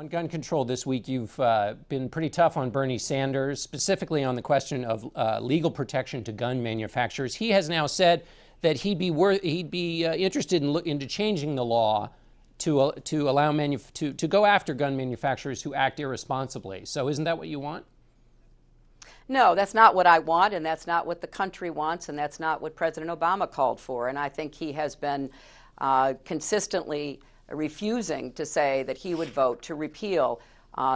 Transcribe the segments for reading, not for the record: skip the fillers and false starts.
On gun control this week, you've been pretty tough on Bernie Sanders, specifically on the question of legal protection to gun manufacturers. He has now said that he'd be interested into changing the law to allow to go after gun manufacturers who act irresponsibly. So isn't that what you want? No, that's not what I want, and that's not what the country wants, and that's not what President Obama called for. And I think he has been consistently refusing to say that he would vote to repeal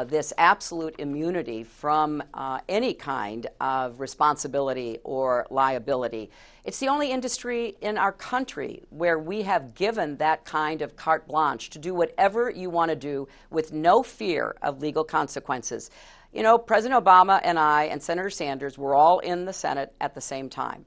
this absolute immunity from any kind of responsibility or liability. It's the only industry in our country where we have given that kind of carte blanche to do whatever you want to do with no fear of legal consequences. You know, President Obama and I and Senator Sanders were all in the Senate at the same time.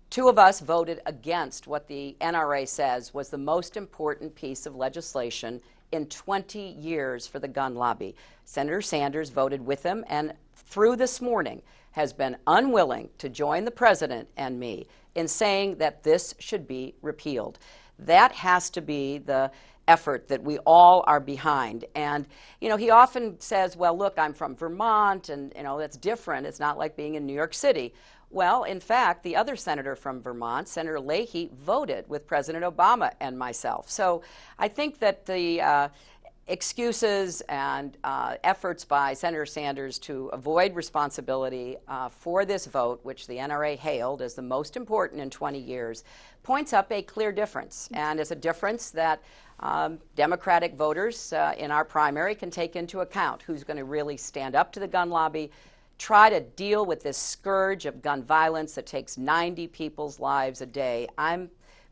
Two of us voted against what the NRA says was the most important piece of legislation in 20 years for the gun lobby. Senator Sanders voted with him and through this morning has been unwilling to join the president and me in saying that this should be repealed. That has to be the effort that we all are behind. And, you know, he often says, well, look, I'm from Vermont and, you know, that's different. It's not like being in New York City. Well, in fact, the other senator from Vermont, Senator Leahy, voted with President Obama and myself. So I think that the excuses and efforts by Senator Sanders to avoid responsibility for this vote, which the NRA hailed as the most important in 20 years, points up a clear difference. And it's a difference that Democratic voters in our primary can take into account. Who's going to really stand up to the gun lobby, try to deal with this scourge of gun violence that takes 90 people's lives a day. I'm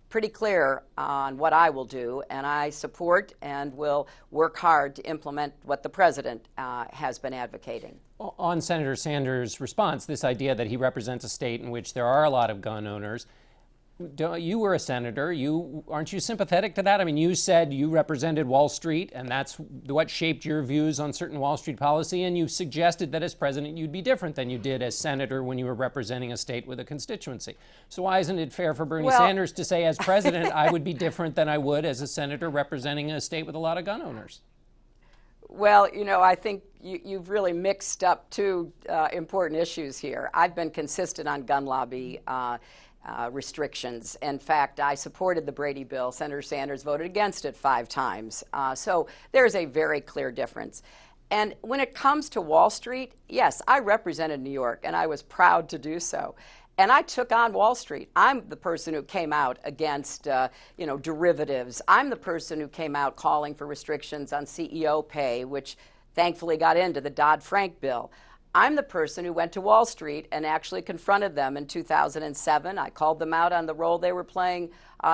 pretty clear on what I will do, and I support and will work hard to implement what the president has been advocating. On Senator Sanders' response, this idea that he represents a state in which there are a lot of gun owners, you were a senator. Aren't you sympathetic to that? I mean, you said you represented Wall Street, and that's what shaped your views on certain Wall Street policy, and you suggested that as president you'd be different than you did as senator when you were representing a state with a constituency. So why isn't it fair for Bernie Sanders to say, as president, I would be different than I would as a senator representing a state with a lot of gun owners? Well, you know, I think you've really mixed up two important issues here. I've been consistent on gun lobby restrictions. In fact, I supported the Brady bill. Senator Sanders voted against it 5 times. So there's a very clear difference. And when it comes to Wall Street, yes, I represented New York, and I was proud to do so. And I took on Wall Street. I'm the person who came out against, derivatives. I'm the person who came out calling for restrictions on CEO pay, which thankfully got into the Dodd-Frank bill. I'm the person who went to Wall Street and actually confronted them in 2007. I called them out on the role they were playing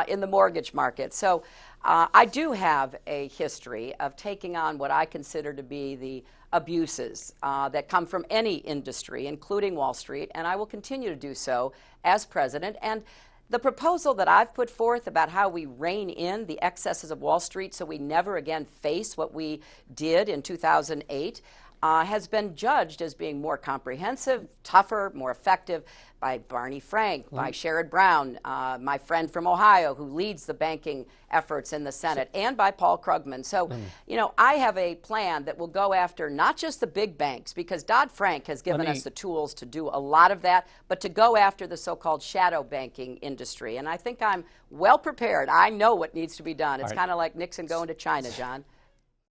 in the mortgage market. So I do have a history of taking on what I consider to be the abuses that come from any industry, including Wall Street, and I will continue to do so as president. And the proposal that I've put forth about how we rein in the excesses of Wall Street so we never again face what we did in 2008 has been judged as being more comprehensive, tougher, more effective by Barney Frank, by Sherrod Brown, my friend from Ohio who leads the banking efforts in the Senate, and by Paul Krugman. So, you know, I have a plan that will go after not just the big banks, because Dodd-Frank has given us the tools to do a lot of that, but to go after the so-called shadow banking industry. And I think I'm well prepared. I know what needs to be done. It's kind of like Nixon going to China, John.